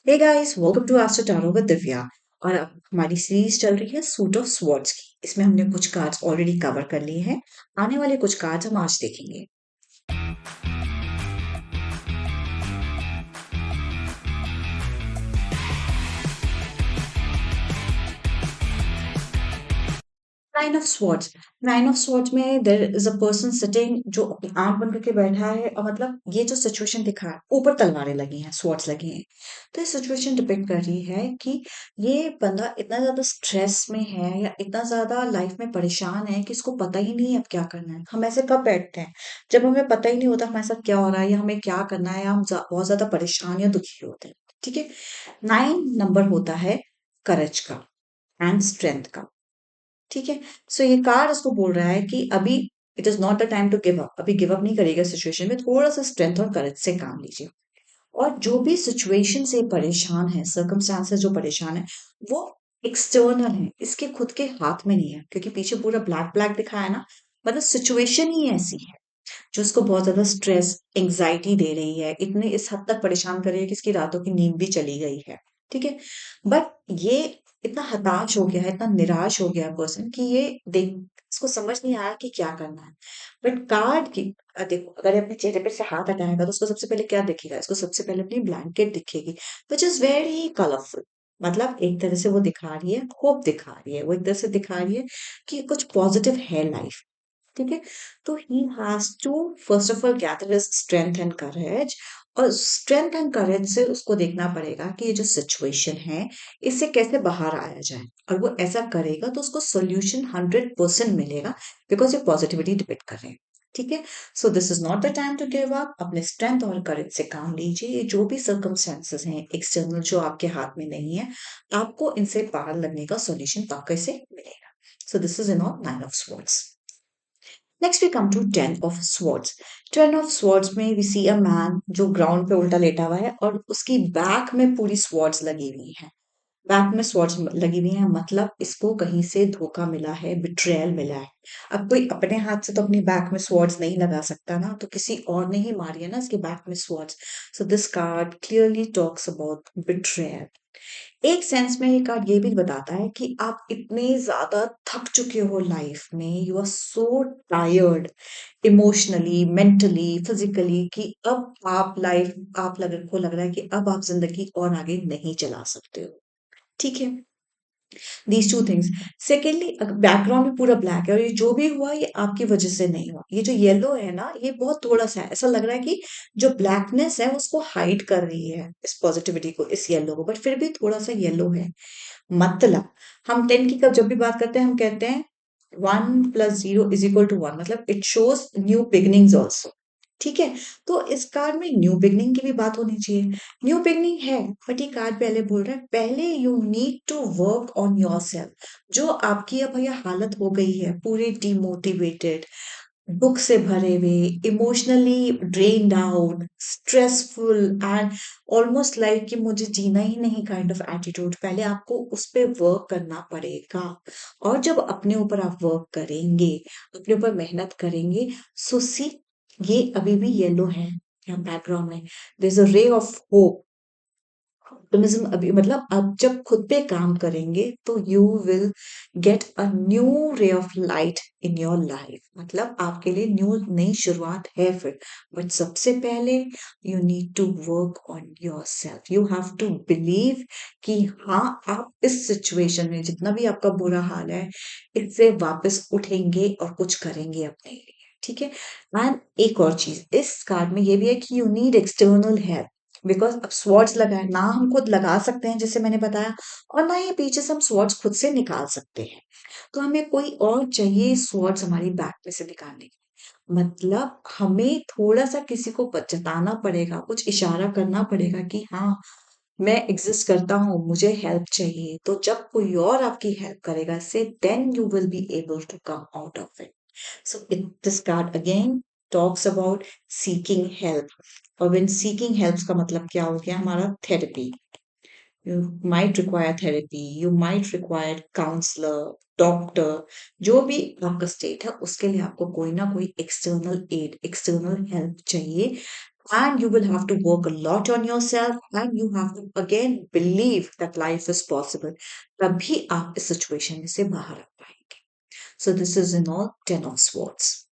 Hey guys, welcome to astro tarot with Divya. और अब हमारी सीरीज चल रही है सूट ऑफ स्वॉर्ड्स की। इसमें हमने कुछ कार्ड्स ऑलरेडी कवर कर लिए हैं। आने वाले कुछ कार्ड्स हम आज देखेंगे। नाइन ऑफ स्वॉर्ड्स में there is a person sitting जो अपनी आंख बंद करके बैठा है, और मतलब ये जो सिचुएशन दिखा है, ऊपर तलवारें लगी हैं, स्वॉर्ड्स लगी हैं। तो ये सिचुएशन डिपेंड कर रही है कि ये बंदा इतना ज्यादा स्ट्रेस में है या इतना ज्यादा लाइफ में परेशान है कि इसको पता ही नहीं है अब क्या करना है। हम ऐसे कब बैठते हैं जब हमें पता ही नहीं होता हमारे साथ क्या हो रहा है या हमें क्या करना है, या हम बहुत ज्यादा परेशान या दुखी होते हैं। ठीक है। 9 नंबर होता है करेज का एंड स्ट्रेंथ का। ठीक है। सो ये कार्ड उसको बोल रहा है कि अभी it is not the time to give up. अभी गिव अप नहीं करेगा सिचुएशन में, थोड़ा सा स्ट्रेंथ और करेज से काम लीजिए। और जो भी सिचुएशन से परेशान है, सर्कमस्टांसेस जो परेशान है, वो एक्सटर्नल है, इसके खुद के हाथ में नहीं है। क्योंकि पीछे पूरा ब्लैक ब्लैक दिखाया है ना, मतलब सिचुएशन ही ऐसी है जो उसको बहुत ज्यादा स्ट्रेस एंजाइटी दे रही है, इतने इस हद तक परेशान कर रही है कि इसकी रातों की नींद भी चली गई है। ठीक है। बट ये इतना हताश हो गया है, इतना निराश हो गया पर्सन कि ये देख इसको समझ नहीं आया कि क्या करना है। बट कार्ड की देखो, अगर ये अपने चेहरे पे से हाथ हटाएगा तो उसको सबसे पहले क्या दिखेगा? इसको सबसे पहले अपनी ब्लैंकेट दिखेगी, विच इज वेरी कलरफुल। मतलब एक तरह से वो दिखा रही है, होप दिखा रही है, वो एक तरह से दिखा रही है कि कुछ पॉजिटिव है लाइफ। ठीक है। तो he has to first of all gather his strength and courage. और स्ट्रेंथ एंड करेज से उसको देखना पड़ेगा कि ये जो सिचुएशन है, इससे कैसे बाहर आया जाए। और वो ऐसा करेगा तो उसको सोल्यूशन 100% मिलेगा, बिकॉज ये पॉजिटिविटी डिपेंड कर रहे हैं। ठीक है। So this is not the time to give up. अपने स्ट्रेंथ और करेज से काम लीजिए। ये जो भी सर्कमस्टेंसेस हैं एक्सटर्नल जो आपके हाथ में नहीं है, आपको इनसे बाहर लगने का सोल्यूशन पक्के से मिलेगा। सो this is in all 9 of swords. Next, we come to 10 of swords. 10 of swords में we see a man जो ग्राउंड पे उल्टा लेटा हुआ है, और उसकी बैक में पूरी swords लगी हुई है। बैक में swords लगी हुई है, मतलब इसको कहीं से धोखा मिला है, बिट्रेयल मिला है। अब कोई अपने हाथ से तो अपनी बैक में swords नहीं लगा सकता ना, तो किसी और ने ही मारी है ना इसके बैक में swords. So this card clearly talks about betrayal. एक सेंस में ये कार्ड ये भी बताता है कि आप इतने ज्यादा थक चुके हो लाइफ में, you are so tired emotionally, mentally, physically, कि अब आप लाइफ आप लग को लग रहा है कि अब आप जिंदगी और आगे नहीं चला सकते हो। ठीक है। These two things. Secondly, background में पूरा ब्लैक है, और ये जो भी हुआ ये आपकी वजह से नहीं हुआ। ये जो येलो है ना, ये बहुत थोड़ा सा है, ऐसा लग रहा है कि जो ब्लैकनेस है उसको हाइड कर रही है, इस पॉजिटिविटी को, इस येलो को, बट फिर भी थोड़ा सा येलो है। मतलब हम 10 की कब जब भी बात करते हैं हम कहते हैं 1 + 0 = 1, मतलब it shows new beginnings also. ठीक है। तो इस कार्ड में न्यू बिगनिंग की भी बात होनी चाहिए। न्यू बिगनिंग है, बट ये कार्ड पहले बोल रहा है पहले you need to work on yourself. जो आपकी अब भैया हालत हो गई है पूरे डिमोटिवेटेड, दुख से भरे हुए, emotionally drained out, stressful and almost like कि मुझे जीना ही नहीं काइंड ऑफ एटीट्यूड, पहले आपको उस पे वर्क करना पड़ेगा। और जब अपने ऊपर आप वर्क करेंगे, अपने ऊपर मेहनत करेंगे, सो सी, ये अभी भी येलो है यहाँ बैकग्राउंड में। There is a ray of hope, optimism. अभी मतलब आप जब खुद पे काम करेंगे तो you will get a new ray of light in your life. मतलब आपके लिए न्यू नई शुरुआत है फिर। बट सबसे पहले you need to work on yourself. You have to believe कि हाँ, आप इस सिचुएशन में जितना भी आपका बुरा हाल है, इससे वापस उठेंगे और कुछ करेंगे अपने लिए। ठीक है। एंड एक और चीज इस कार्ड में ये भी है कि you need external help, because अब स्वॉर्ड्स लगा है ना, हम खुद लगा सकते हैं जैसे मैंने बताया, और ना ये पीछे से हम स्वॉर्ड्स खुद से निकाल सकते हैं। तो हमें कोई और चाहिए स्वॉर्ड्स हमारी बैक में से निकालने के लिए। मतलब हमें थोड़ा सा किसी को जताना पड़ेगा, कुछ इशारा करना पड़ेगा कि हाँ, मैं एग्जिस्ट करता हूँ, मुझे हेल्प चाहिए। तो जब कोई और आपकी हेल्प करेगा इससे, then you will be able to come out of it. So this card again talks about seeking help. और when seeking help का मतलब क्या हो गया हमारा? Therapy. You might require therapy, you might require counselor, doctor, जो भी आपका स्टेट है उसके लिए आपको कोई ना कोई एक्सटर्नल एड, एक्सटर्नल हेल्प चाहिए। and you will have to work a lot on yourself and you have to again believe that life is possible. तभी आप इस सिचुएशन में से बाहर आ पाएंगे. So this is in all 10 of swords.